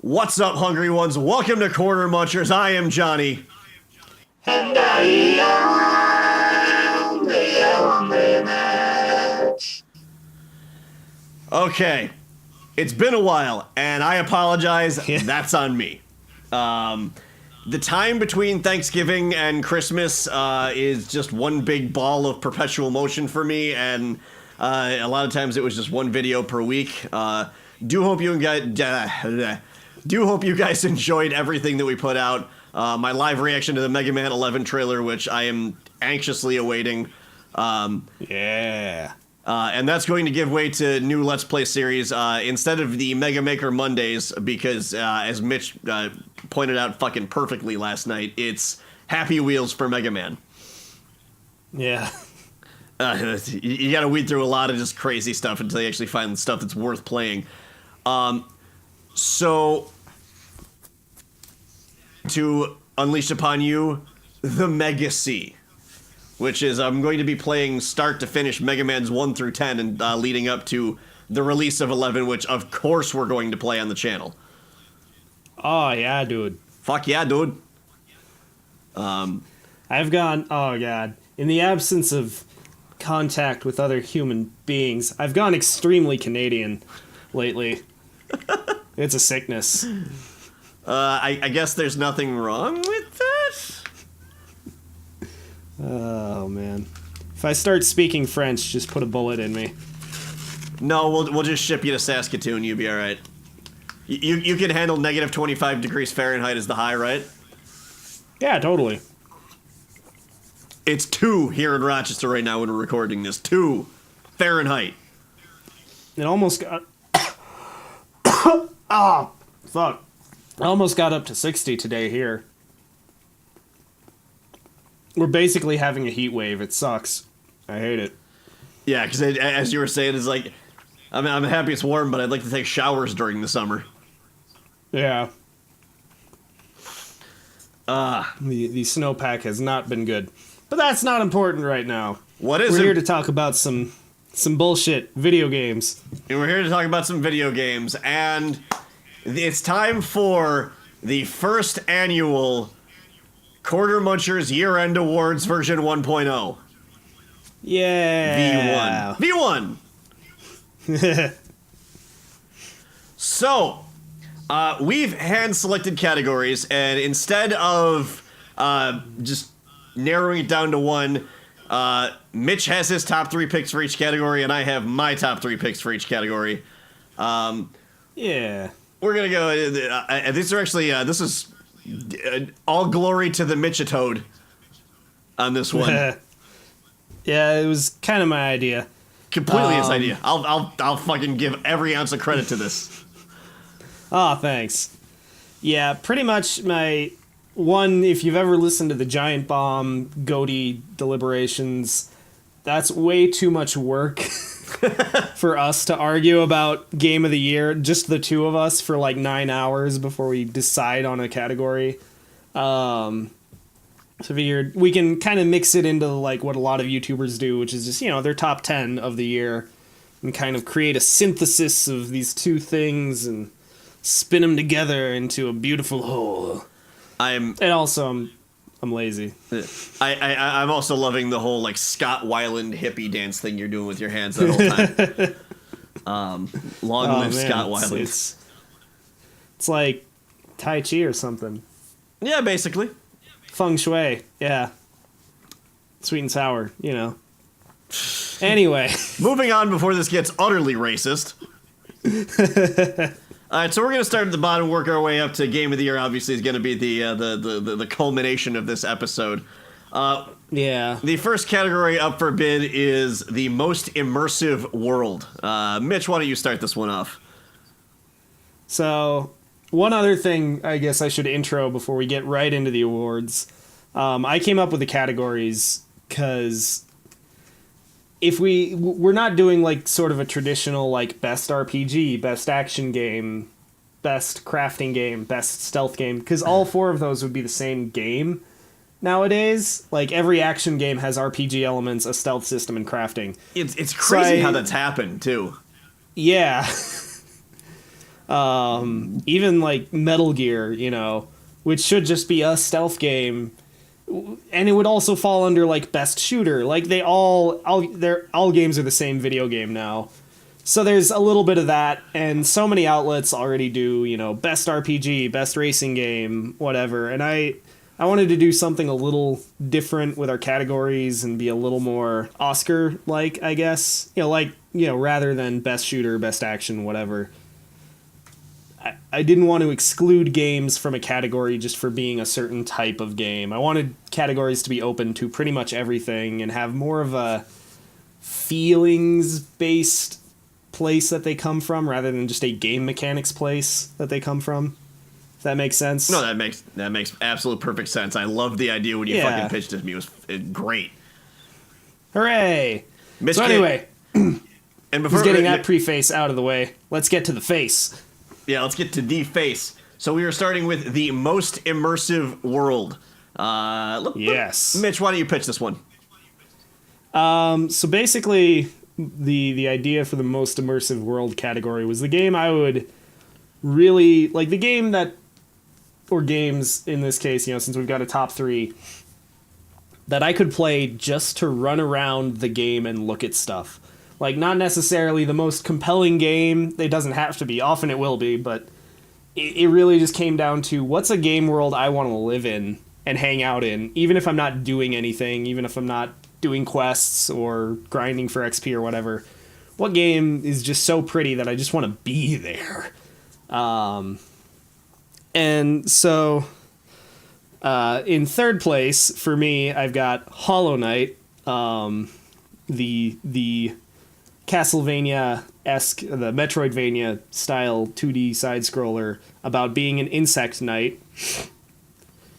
What's up, hungry ones? Welcome to Corner Munchers. I am Johnny. And I am the only Mitch. Okay, it's been a while, and I apologize. That's on me. The time between Thanksgiving and Christmas is just one big ball of perpetual motion for me, and a lot of times it was just one video per week. Do hope you guys enjoyed everything that we put out. My live reaction to the Mega Man 11 trailer, which I am anxiously awaiting. Yeah. And that's going to give way to new Let's Play series instead of the Mega Maker Mondays, because as Mitch pointed out fucking perfectly last night, it's Happy Wheels for Mega Man. Yeah. You gotta weed through a lot of just crazy stuff until you actually find the stuff that's worth playing. So, to unleash upon you the Mega C, which is I'm going to be playing start to finish Mega Man's 1 through 10 and leading up to the release of 11, which of course we're going to play on the channel. Oh, yeah, dude. Fuck yeah, dude. I've gone, oh god, in the absence of contact with other human beings, I've gone extremely Canadian lately. It's a sickness. I guess there's nothing wrong with that? Oh, man. If I start speaking French, just put a bullet in me. No, we'll just ship you to Saskatoon, you'll be alright. You can handle negative 25 degrees Fahrenheit as the high, right? Yeah, totally. It's 2 here in Rochester right now when we're recording this. 2 Fahrenheit. It almost got... oh, fuck. I almost got up to 60 today here. We're basically having a heat wave. It sucks. I hate it. Yeah, because as you were saying, it's like, I'm happy it's warm, but I'd like to take showers during the summer. Yeah. The snowpack has not been good. But that's not important right now. What is We're it? here to talk about some bullshit video games. And we're here to talk about some video games, and it's time for the first annual Quarter Munchers Year-End Awards version 1.0. Yeah. V1. So, we've hand-selected categories, and instead of just narrowing it down to one, Mitch has his top 3 picks for each category, and I have my top 3 picks for each category. Yeah. We're gonna go. These are actually. This is all glory to the Mitchitoad on this one. Yeah, it was kind of my idea. Completely his idea. I'll fucking give every ounce of credit to this. Oh, thanks. Yeah, pretty much my one. If you've ever listened to the Giant Bomb Goatee deliberations, that's way too much work for us to argue about Game of the Year, just the two of us, for like 9 hours before we decide on a category. So figured we can kind of mix it into like what a lot of YouTubers do, which is just, their top 10 of the year, and kind of create a synthesis of these two things and spin them together into a beautiful whole. I'm lazy. I'm also loving the whole like Scott Weiland hippie dance thing you're doing with your hands that whole time. Long live Scott Weiland. It's like Tai Chi or something. Yeah, basically. Feng Shui, yeah. Sweet and sour, Anyway. Moving on before this gets utterly racist. Alright, so we're going to start at the bottom, work our way up to Game of the Year. Obviously, is going to be the culmination of this episode. Yeah. The first category up for bid is the most immersive world. Mitch, why don't you start this one off? So, one other thing I guess I should intro before we get right into the awards. I came up with the categories because if we're not doing like sort of a traditional like best RPG, best action game, best crafting game, best stealth game, because all 4 of those would be the same game nowadays. Like every action game has RPG elements, a stealth system, and crafting. It's crazy how that's happened too. Yeah. Even like Metal Gear, which should just be a stealth game, and it would also fall under like best shooter. Like all games are the same video game now. So there's a little bit of that, and so many outlets already do, best RPG, best racing game, whatever. And I wanted to do something a little different with our categories and be a little more Oscar-like, I guess. Rather than best shooter, best action, whatever. I didn't want to exclude games from a category just for being a certain type of game. I wanted categories to be open to pretty much everything and have more of a feelings-based place that they come from rather than just a game mechanics place that they come from. If that makes sense. No, that makes absolute perfect sense. I love the idea when you fucking pitched it to me. It was great. Hooray! Mitch, so anyway, and before getting that preface out of the way, let's get to the face. Yeah, let's get to the face. So we are starting with the most immersive world. Yes. Mitch, why don't you pitch this one? So basically, the idea for the most immersive world category was the game I would really like. The game that, or games in this case, since we've got a top 3, that I could play just to run around the game and look at stuff. Like, not necessarily the most compelling game. It doesn't have to be. Often it will be, but it really just came down to what's a game world I want to live in and hang out in, even if I'm not doing anything, even if I'm not doing quests or grinding for XP or whatever. What game is just so pretty that I just want to be there? And so, in third place, for me, I've got Hollow Knight, the Castlevania-esque, the Metroidvania style 2D side-scroller about being an insect knight.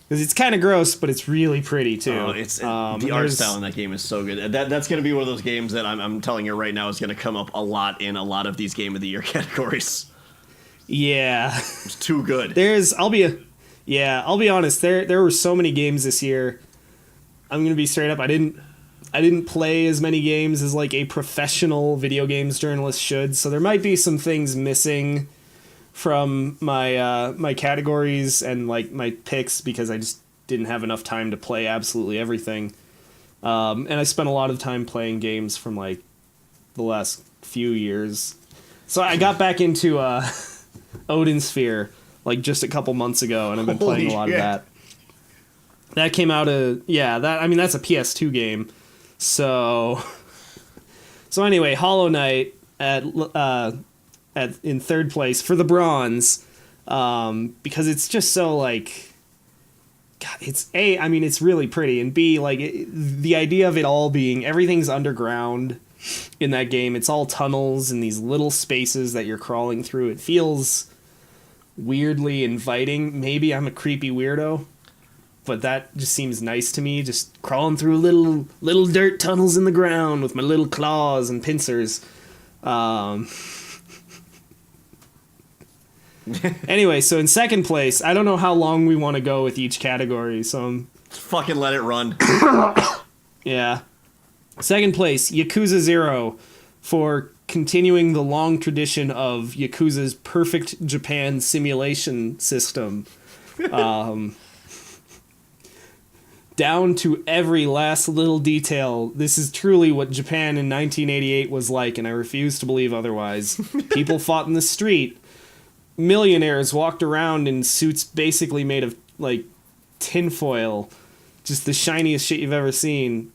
Because it's kind of gross, but it's really pretty, too. Oh, the art style in that game is so good. That's going to be one of those games that I'm telling you right now is going to come up a lot in a lot of these Game of the Year categories. Yeah. It's too good. I'll be honest, there were so many games this year. I'm going to be straight up, I didn't play as many games as like a professional video games journalist should, so there might be some things missing from my categories and like my picks because I just didn't have enough time to play absolutely everything. And I spent a lot of time playing games from like the last few years. So I got back into Odin Sphere like just a couple months ago, and I've been playing a lot of that. That came out that's a PS2 game. So anyway, Hollow Knight in third place for the bronze, because it's just so like, God, it's really pretty, and B, like the idea of it all being everything's underground in that game. It's all tunnels and these little spaces that you're crawling through. It feels weirdly inviting. Maybe I'm a creepy weirdo, but that just seems nice to me, just crawling through little dirt tunnels in the ground with my little claws and pincers. Anyway, so in second place, I don't know how long we want to go with each category, so fucking let it run. Yeah. Second place, Yakuza 0, for continuing the long tradition of Yakuza's perfect Japan simulation system. Down to every last little detail. This is truly what Japan in 1988 was like, and I refuse to believe otherwise. People fought in the street. Millionaires walked around in suits basically made of, like, tinfoil. Just the shiniest shit you've ever seen.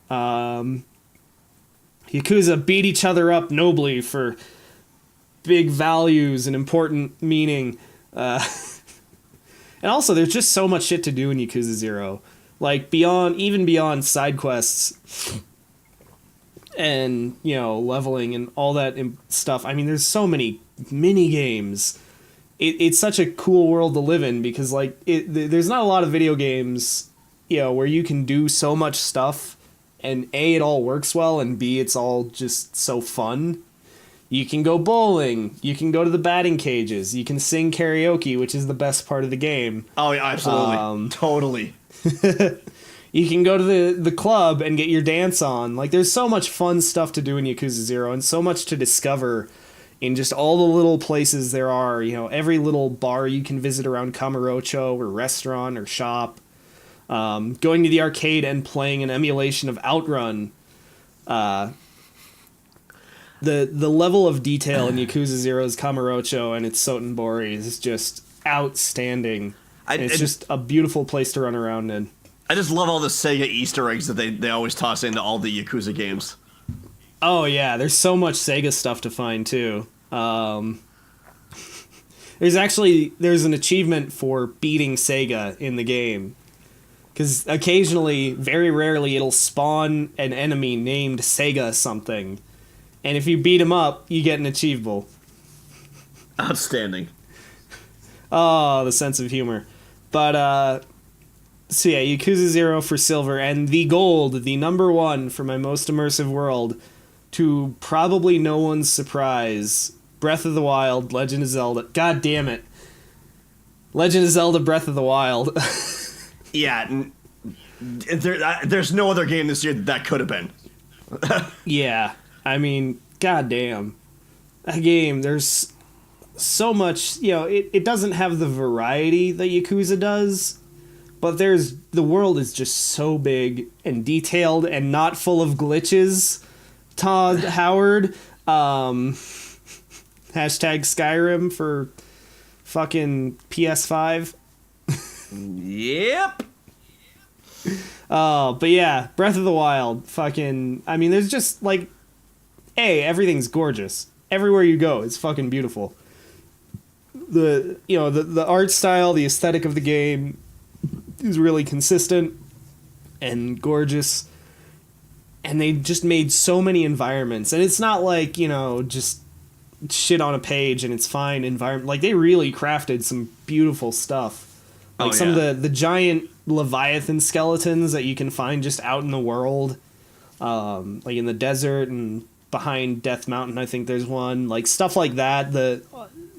Yakuza beat each other up nobly for big values and important meaning. And also, there's just so much shit to do in Yakuza 0. Like, even beyond side quests and, leveling and all that stuff. I mean, there's so many mini games. It's such a cool world to live in because, like, there's not a lot of video games, where you can do so much stuff and A, it all works well, and B, it's all just so fun. You can go bowling. You can go to the batting cages. You can sing karaoke, which is the best part of the game. Oh, yeah, absolutely. Totally. You can go to the club and get your dance on. Like, there's so much fun stuff to do in Yakuza 0 and so much to discover in just all the little places there are, every little bar you can visit around Kamurocho or restaurant or shop, going to the arcade and playing an emulation of Outrun. The level of detail in Yakuza Zero's Kamurocho and its Sotenbori is just outstanding. It's just a beautiful place to run around in. I just love all the Sega Easter eggs that they always toss into all the Yakuza games. Oh yeah, there's so much Sega stuff to find too. There's an achievement for beating Sega in the game. Because occasionally, very rarely, it'll spawn an enemy named Sega something. And if you beat him up, you get an achievable. Outstanding. Oh, the sense of humor. But, so yeah, Yakuza 0 for silver, and the gold, the number one for my most immersive world, to probably no one's surprise, Breath of the Wild, Legend of Zelda. God damn it. Legend of Zelda Breath of the Wild. Yeah, there's no other game this year that could have been. Yeah, I mean, goddamn. That game, there's so much, it doesn't have the variety that Yakuza does, but the world is just so big and detailed and not full of glitches. Todd Howard, hashtag Skyrim for fucking PS5. Yep. Oh, but yeah, Breath of the Wild, fucking, I mean, there's just, like, everything's gorgeous. Everywhere you go, it's fucking beautiful. The art style, the aesthetic of the game is really consistent and gorgeous. And they just made so many environments. And it's not like, just shit on a page and it's fine environment. Like, they really crafted some beautiful stuff. Like some of the giant Leviathan skeletons that you can find just out in the world. Like in the desert and behind Death Mountain, I think there's one. Like, stuff like that.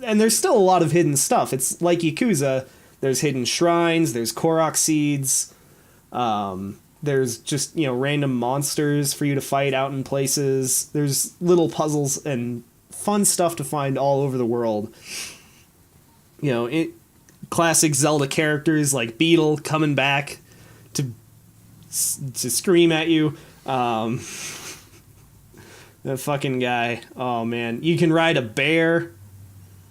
And there's still a lot of hidden stuff. It's like Yakuza. There's hidden shrines. There's Korok seeds. There's just, random monsters for you to fight out in places. There's little puzzles and fun stuff to find all over the world. Classic Zelda characters like Beetle coming back to scream at you. That fucking guy. Oh, man. You can ride a bear.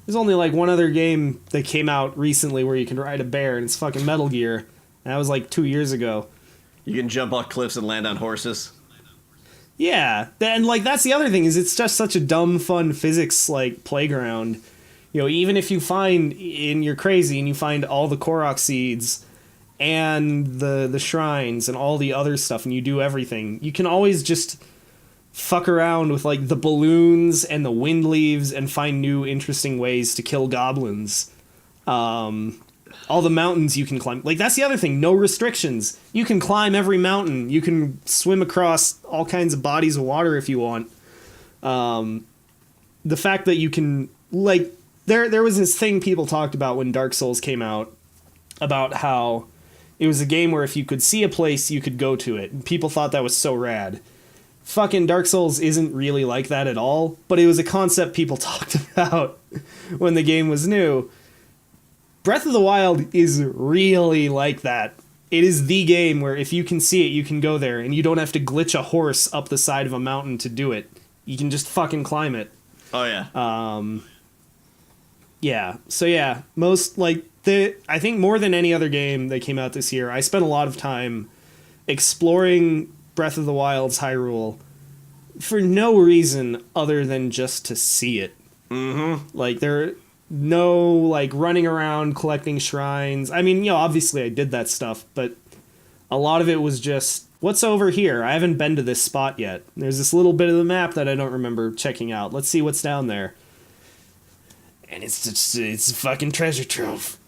There's only, like, one other game that came out recently where you can ride a bear, and it's fucking Metal Gear. And that was, like, 2 years ago. You can jump off cliffs and land on horses. Yeah, and like that's the other thing is it's just such a dumb, fun physics like playground. Even if you find you're crazy and you find all the Korok seeds and the shrines and all the other stuff and you do everything, you can always just fuck around with like the balloons and the wind leaves and find new interesting ways to kill goblins. All the mountains you can climb. Like, that's the other thing. No restrictions. You can climb every mountain. You can swim across all kinds of bodies of water if you want. The fact that you can, like, there was this thing people talked about when Dark Souls came out about how it was a game where if you could see a place, you could go to it. And people thought that was so rad. Fucking Dark Souls isn't really like that at all, but it was a concept people talked about when the game was new. Breath of the Wild is really like that. It is the game where if you can see it, you can go there, and you don't have to glitch a horse up the side of a mountain to do it. You can just fucking climb it. Oh, yeah. Yeah. So, yeah, I think more than any other game that came out this year, I spent a lot of time exploring Breath of the Wild's Hyrule for no reason other than just to see it. Mm-hmm. Like, no, like, running around collecting shrines. I mean, obviously I did that stuff, but a lot of it was just, what's over here? I haven't been to this spot yet. There's this little bit of the map that I don't remember checking out. Let's see what's down there. And it's a fucking treasure trove.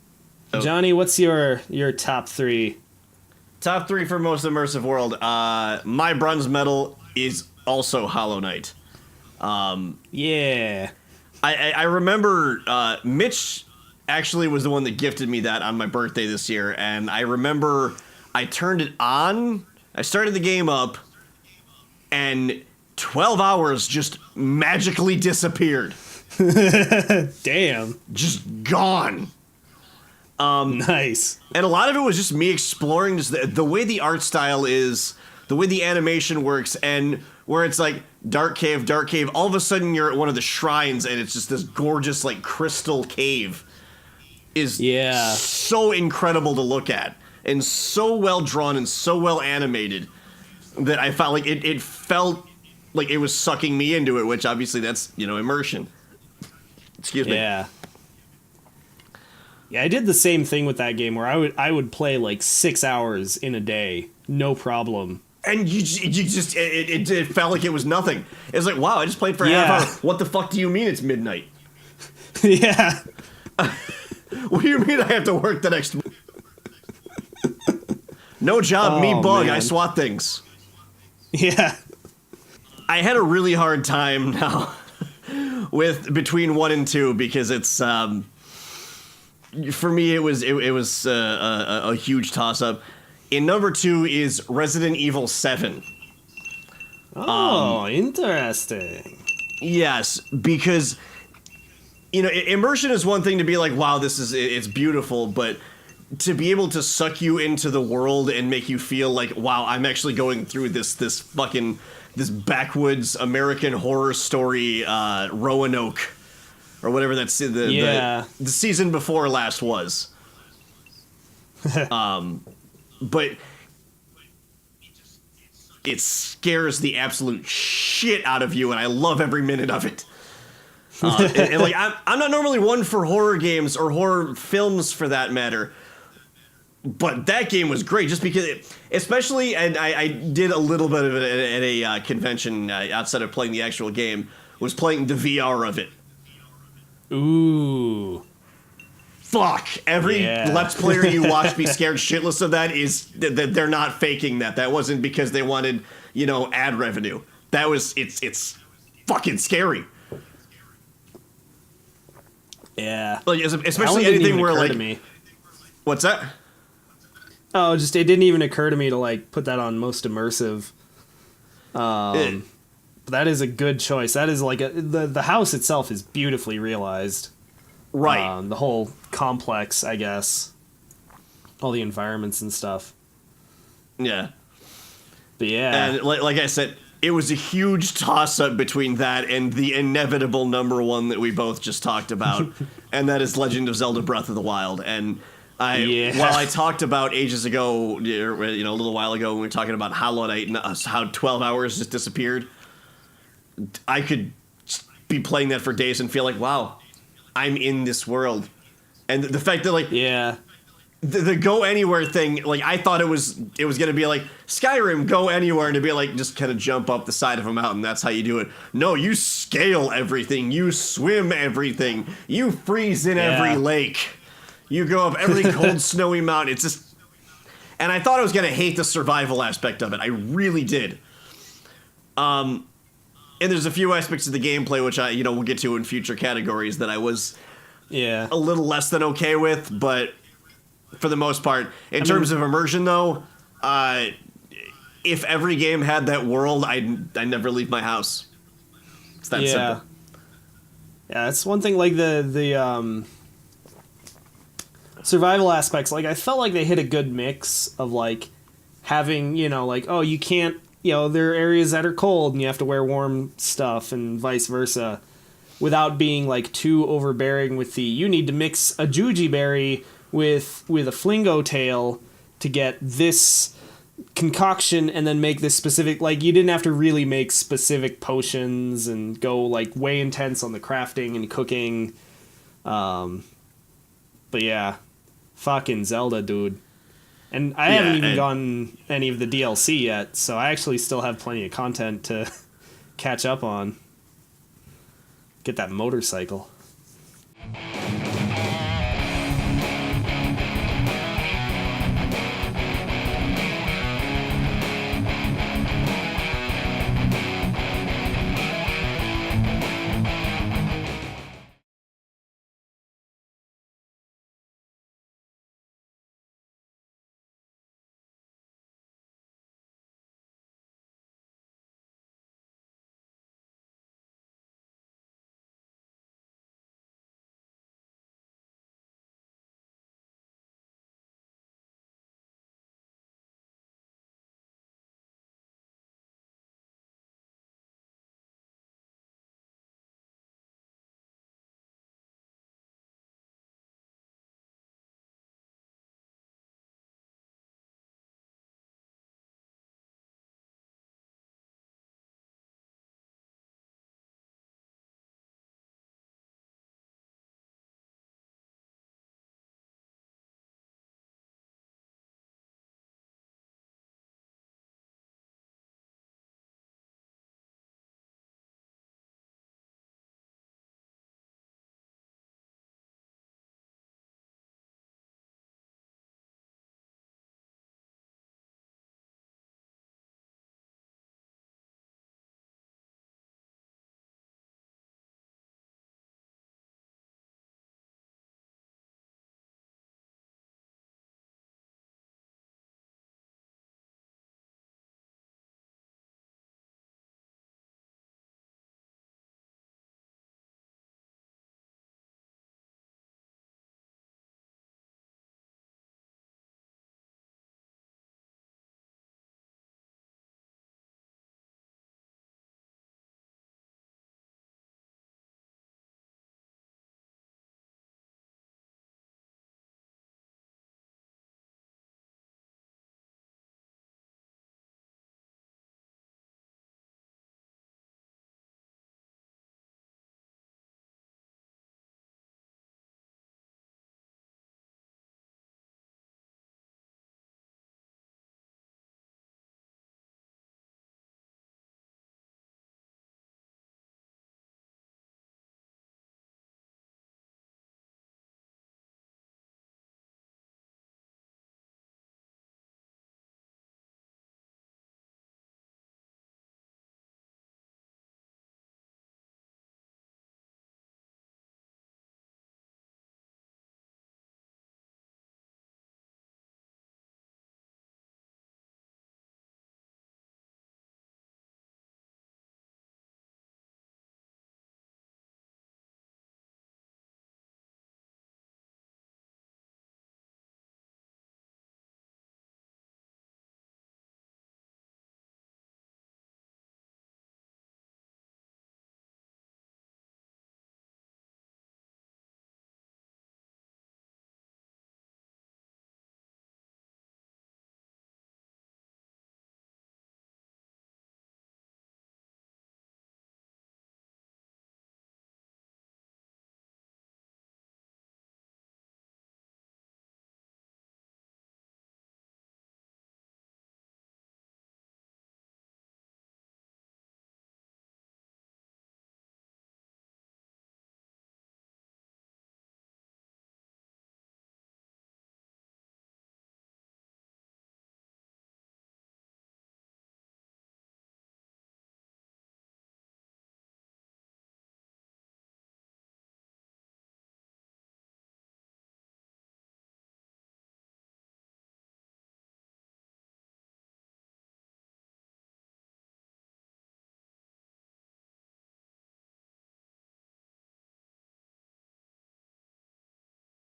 Oh. Johnny, what's your top three? Top three for most immersive world. My bronze medal is also Hollow Knight. Yeah. I remember Mitch actually was the one that gifted me that on my birthday this year, and I remember I turned it on, I started the game up, and 12 hours just magically disappeared. Damn. Just gone. Nice. And a lot of it was just me exploring just the way the art style is, the way the animation works, and where it's like dark cave, all of a sudden you're at one of the shrines and it's just this gorgeous like crystal cave is so incredible to look at and so well drawn and so well animated that I felt like it felt like it was sucking me into it, which obviously that's, immersion. Excuse me. Yeah. Yeah, I did the same thing with that game where I would play like 6 hours in a day, no problem. And you just it felt like it was nothing. It was like, wow, I just played for a half hour. What the fuck do you mean it's midnight? Yeah. What do you mean I have to work the next? No job, me bug. Man. I swat things. Yeah. I had a really hard time now with between 1 and 2 because it's for me it was a huge toss up. In number 2 is Resident Evil 7. Oh, interesting. Yes, because immersion is one thing to be like, wow, it's beautiful, but to be able to suck you into the world and make you feel like, wow, I'm actually going through this backwoods American horror story, Roanoke, or whatever the season before last was. But it scares the absolute shit out of you, and I love every minute of it. And like I'm not normally one for horror games or horror films for that matter, but that game was great just because especially, and I did a little bit of it at a convention outside of playing the actual game, was playing the VR of it. Ooh. Fuck. Every Let's Player you watch be scared shitless of that is that they're not faking that. That wasn't because they wanted, ad revenue. That was, it's fucking scary. Yeah. Like, especially anything where, like, me. What's that? Oh, just, it didn't even occur to me to, like, put that on most immersive. But that is a good choice. That is, like, the house itself is beautifully realized. Right. The whole complex, I guess. All the environments and stuff. Yeah. But yeah. And like I said, it was a huge toss-up between that and the inevitable number 1 that we both just talked about, and that is Legend of Zelda Breath of the Wild. And while I talked about ages ago, a little while ago when we were talking about Hollow Knight and how 12 hours just disappeared, I could be playing that for days and feel like, wow, I'm in this world. And the fact that, like, the go anywhere thing, like, I thought it was gonna be like Skyrim, go anywhere, and to be like just kind of jump up the side of a mountain. That's how you do it. No, you scale everything, you swim everything, you freeze in every lake, you go up every cold snowy mountain. It's just, and I thought I was gonna hate the survival aspect of it. I really did. And there's a few aspects of the gameplay which we'll get to in future categories that I was a little less than okay with, but for the most part, in terms of immersion though, if every game had that world, I'd never leave my house. It's that simple. Yeah, it's one thing, like the survival aspects, like I felt like they hit a good mix of like having, like, oh, you can't, there are areas that are cold and you have to wear warm stuff and vice versa, without being like too overbearing with you need to mix a Juji berry with a flingo tail to get this concoction and then make this specific, like, you didn't have to really make specific potions and go like way intense on the crafting and cooking. But yeah, fucking Zelda, dude. And I haven't even gotten any of the DLC yet, so I actually still have plenty of content to catch up on. Get that motorcycle.